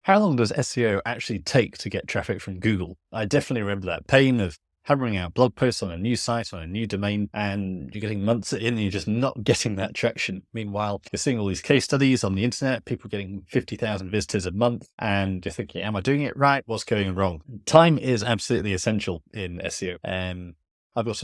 How long does SEO actually take to get traffic from Google? I definitely remember that pain of hammering out blog posts on a new site, on a new domain, and you're getting months in and you're just not getting that traction. Meanwhile, you're seeing all these case studies on the internet, people getting 50,000 visitors a month, and you're thinking, am I doing it right? What's going wrong? Time is absolutely essential in SEO. I've got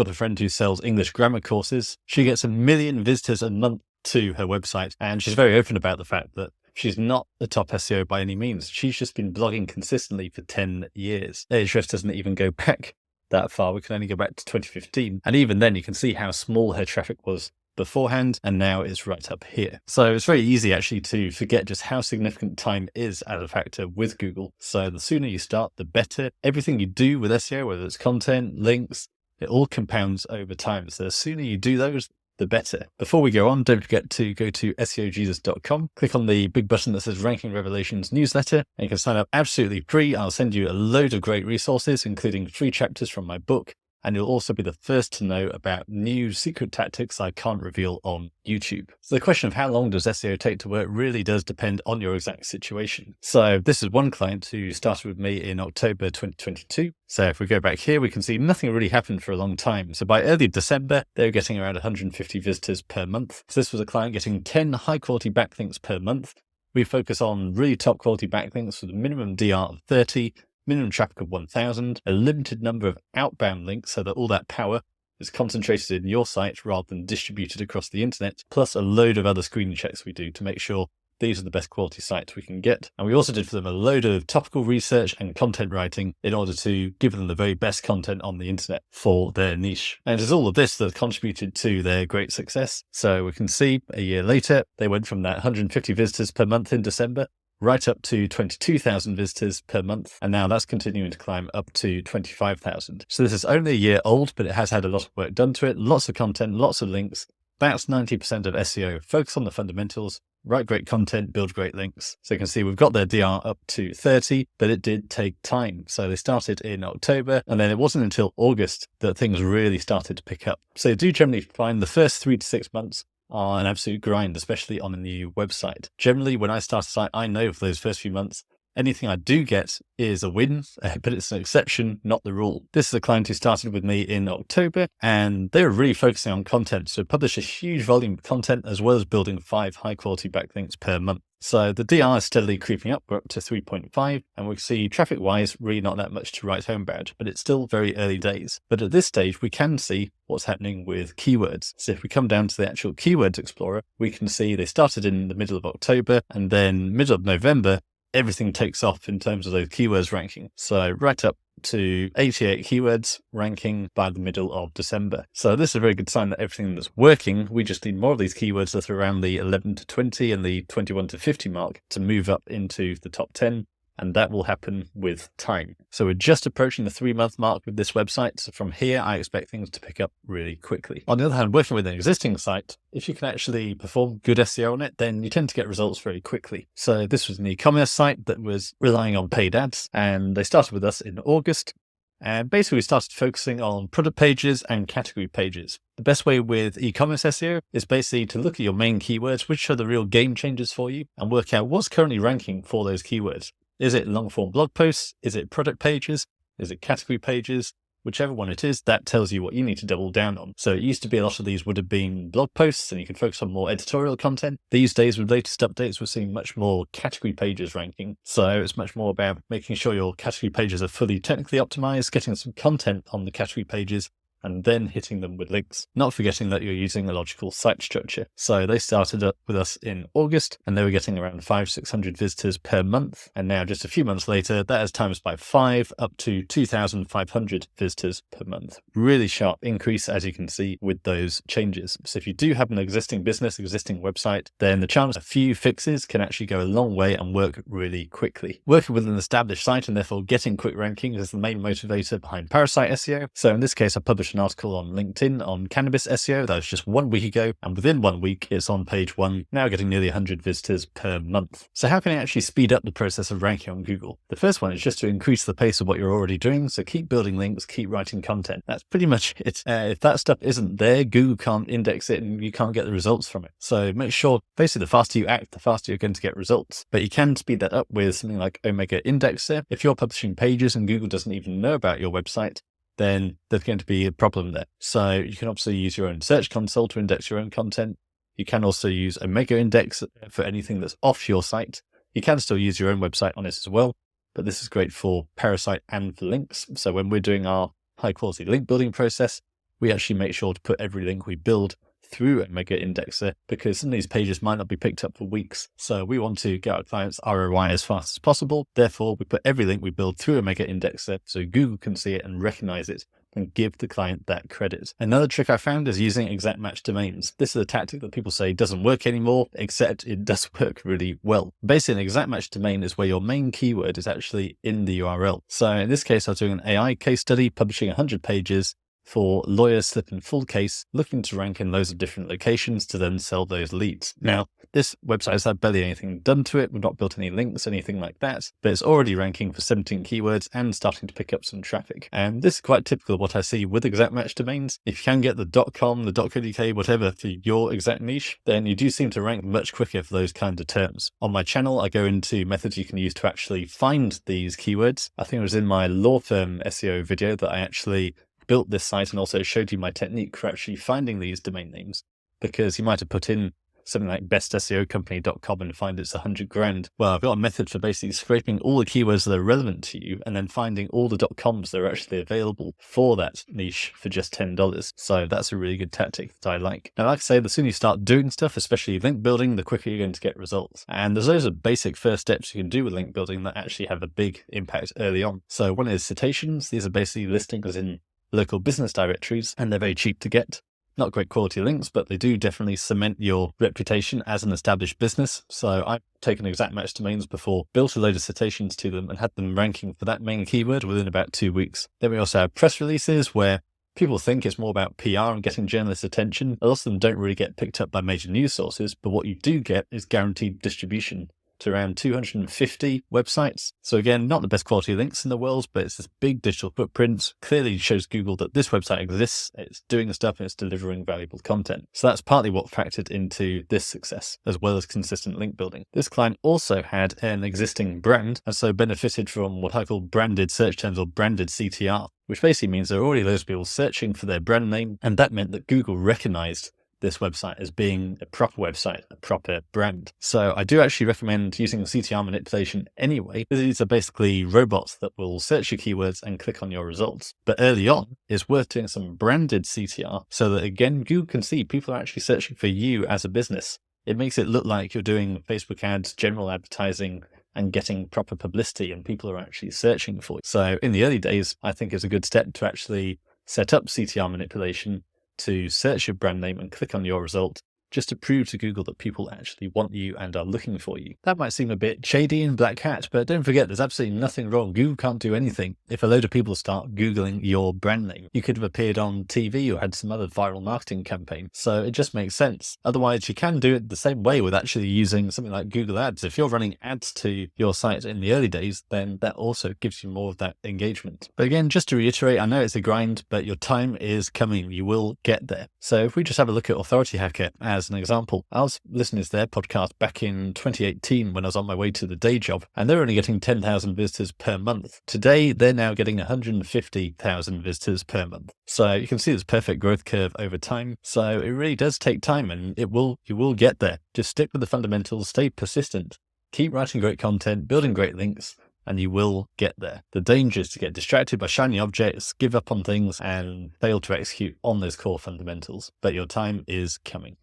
a friend who sells English grammar courses. She gets 1 million visitors a month to her website, and she's very open about the fact that she's not a top SEO by any means. She's just been blogging consistently for 10 years. Ahrefs doesn't even go back that far. We can only go back to 2015. And even then, you can see how small her traffic was beforehand, and now it's right up here. So it's very easy actually to forget just how significant time is as a factor with Google. So the sooner you start, the better. Everything you do with SEO, whether it's content, links, it all compounds over time. So the sooner you do those, the better. Before we go on, don't forget to go to SEOJesus.com, click on the big button that says Ranking Revelations newsletter, and you can sign up absolutely free. I'll send you a load of great resources, including 3 chapters from my book. And you'll also be the first to know about new secret tactics I can't reveal on YouTube. So the question of how long does SEO take to work really does depend on your exact situation. So this is one client who started with me in October 2022. So if we go back here, we can see nothing really happened for a long time. So by early December, they were getting around 150 visitors per month. So this was a client getting 10 high quality backlinks per month. We focus on really top quality backlinks with a minimum DR of 30, minimum traffic of 1,000, a limited number of outbound links so that all that power is concentrated in your site rather than distributed across the internet, plus a load of other screening checks we do to make sure these are the best quality sites we can get. And we also did for them a load of topical research and content writing in order to give them the very best content on the internet for their niche. And it's all of this that contributed to their great success. So we can see a year later, they went from that 150 visitors per month in December right up to 22,000 visitors per month. And now that's continuing to climb up to 25,000. So this is only a year old, but it has had a lot of work done to it. Lots of content, lots of links. That's 90% of SEO. Focus on the fundamentals, write great content, build great links. So you can see we've got their DR up to 30, but it did take time. So they started in October, and then it wasn't until August that things really started to pick up. So you do generally find the first 3 to 6 months are an absolute grind, especially on a new website. Generally, when I start a site, I know for those first few months, anything I do get is a win, but it's an exception, not the rule. This is a client who started with me in October, and they were really focusing on content. So publish a huge volume of content as well as building 5 high quality backlinks per month. So the DR is steadily creeping up. We're up to 3.5, and we see traffic wise, really not that much to write home about, but it's still very early days. But at this stage, we can see what's happening with keywords. So if we come down to the actual Keywords Explorer, we can see they started in the middle of October, and then middle of November, everything takes off in terms of those keywords ranking. So right up to 88 keywords ranking by the middle of December. So this is a very good sign that everything that's working, we just need more of these keywords that are around the 11 to 20 and the 21 to 50 mark to move up into the top 10. And that will happen with time. So we're just approaching the 3-month mark with this website. So from here, I expect things to pick up really quickly. On the other hand, working with an existing site, if you can actually perform good SEO on it, then you tend to get results very quickly. So this was an e-commerce site that was relying on paid ads, and they started with us in August. And basically, we started focusing on product pages and category pages. The best way with e-commerce SEO is basically to look at your main keywords, which are the real game changers for you, and work out what's currently ranking for those keywords. Is it long form blog posts? Is it product pages? Is it category pages? Whichever one it is, that tells you what you need to double down on. So it used to be a lot of these would have been blog posts and you can focus on more editorial content. These days with latest updates, we're seeing much more category pages ranking. So it's much more about making sure your category pages are fully technically optimized, getting some content on the category pages, and then hitting them with links, not forgetting that you're using a logical site structure. So they started up with us in August, and they were getting around 500-600 visitors per month. And now just a few months later, that has times by 5 up to 2,500 visitors per month. Really sharp increase, as you can see, with those changes. So if you do have an existing business, existing website, then the chance a few fixes can actually go a long way and work really quickly. Working with an established site and therefore getting quick rankings is the main motivator behind Parasite SEO. So in this case, I published published an article on LinkedIn on cannabis SEO. That was just 1 week ago. And within 1 week, it's on page 1, now getting nearly 100 visitors per month. So how can I actually speed up the process of ranking on Google? The first one is just to increase the pace of what you're already doing. So keep building links, keep writing content. That's pretty much it. If that stuff isn't there, Google can't index it and you can't get the results from it. So make sure, basically, the faster you act, the faster you're going to get results. But you can speed that up with something like Omega Indexer. If you're publishing pages and Google doesn't even know about your website, then there's going to be a problem there. So you can obviously use your own search console to index your own content. You can also use Omega Index for anything that's off your site. You can still use your own website on it as well, but this is great for Parasite and for links. So when we're doing our high quality link building process, we actually make sure to put every link we build through Omega Indexer, because some of these pages might not be picked up for weeks. So we want to get our clients ROI as fast as possible. Therefore, we put every link we build through Omega Indexer so Google can see it and recognize it and give the client that credit. Another trick I found is using exact match domains. This is a tactic that people say doesn't work anymore, except it does work really well. Basically, an exact match domain is where your main keyword is actually in the URL. So in this case, I was doing an AI case study, publishing 100 pages for lawyers slip and full case, looking to rank in loads of different locations to then sell those leads. Now, this website has had barely anything done to it. We've not built any links, anything like that, but it's already ranking for 17 keywords and starting to pick up some traffic. And this is quite typical of what I see with exact match domains. If you can get the .com, the .co.uk, whatever for your exact niche, then you do seem to rank much quicker for those kinds of terms. On my channel, I go into methods you can use to actually find these keywords. I think it was in my law firm SEO video that I actually built this site and also showed you my technique for actually finding these domain names, because you might have put in something like bestseocompany.com and find it's 100 grand. Well, I've got a method for basically scraping all the keywords that are relevant to you and then finding all the .coms that are actually available for that niche for just $10. So that's a really good tactic that I like. Now, like I say, the sooner you start doing stuff, especially link building, the quicker you're going to get results. And there's loads of basic first steps you can do with link building that actually have a big impact early on. So one is citations. These are basically listings in local business directories, and they're very cheap to get. Not great quality links, but they do definitely cement your reputation as an established business. So I've taken exact match domains before, built a load of citations to them and had them ranking for that main keyword within about 2 weeks. Then we also have press releases where people think it's more about PR and getting journalist attention. A lot of them don't really get picked up by major news sources, but what you do get is guaranteed distribution to around 250 websites. So again, not the best quality links in the world, but it's this big digital footprint. Clearly shows Google that this website exists, it's doing the stuff, and it's delivering valuable content. So that's partly what factored into this success, as well as consistent link building. This client also had an existing brand, and so benefited from what I call branded search terms, or branded CTR, which basically means there are already loads of people searching for their brand name, and that meant that Google recognized this website as being a proper website, a proper brand. So I do actually recommend using CTR manipulation anyway, because these are basically robots that will search your keywords and click on your results. But early on, it's worth doing some branded CTR so that, again, Google can see people are actually searching for you as a business. It makes it look like you're doing Facebook ads, general advertising, and getting proper publicity, and people are actually searching for you. So in the early days, I think it's a good step to actually set up CTR manipulation to search your brand name and click on your result, just to prove to Google that people actually want you and are looking for you. That might seem a bit shady and black hat, but don't forget, there's absolutely nothing wrong. Google can't do anything if a load of people start Googling your brand name. You could have appeared on TV or had some other viral marketing campaign. So it just makes sense. Otherwise, you can do it the same way with actually using something like Google Ads. If you're running ads to your site in the early days, then that also gives you more of that engagement. But again, just to reiterate, I know it's a grind, but your time is coming. You will get there. So if we just have a look at Authority Hacker as an example, I was listening to their podcast back in 2018 when I was on my way to the day job, and they're only getting 10,000 visitors per month. Today, they're now getting 150,000 visitors per month. So you can see this perfect growth curve over time. So it really does take time, and you will get there. Just stick with the fundamentals, stay persistent, keep writing great content, building great links, and you will get there. The danger is to get distracted by shiny objects, give up on things, and fail to execute on those core fundamentals. But your time is coming.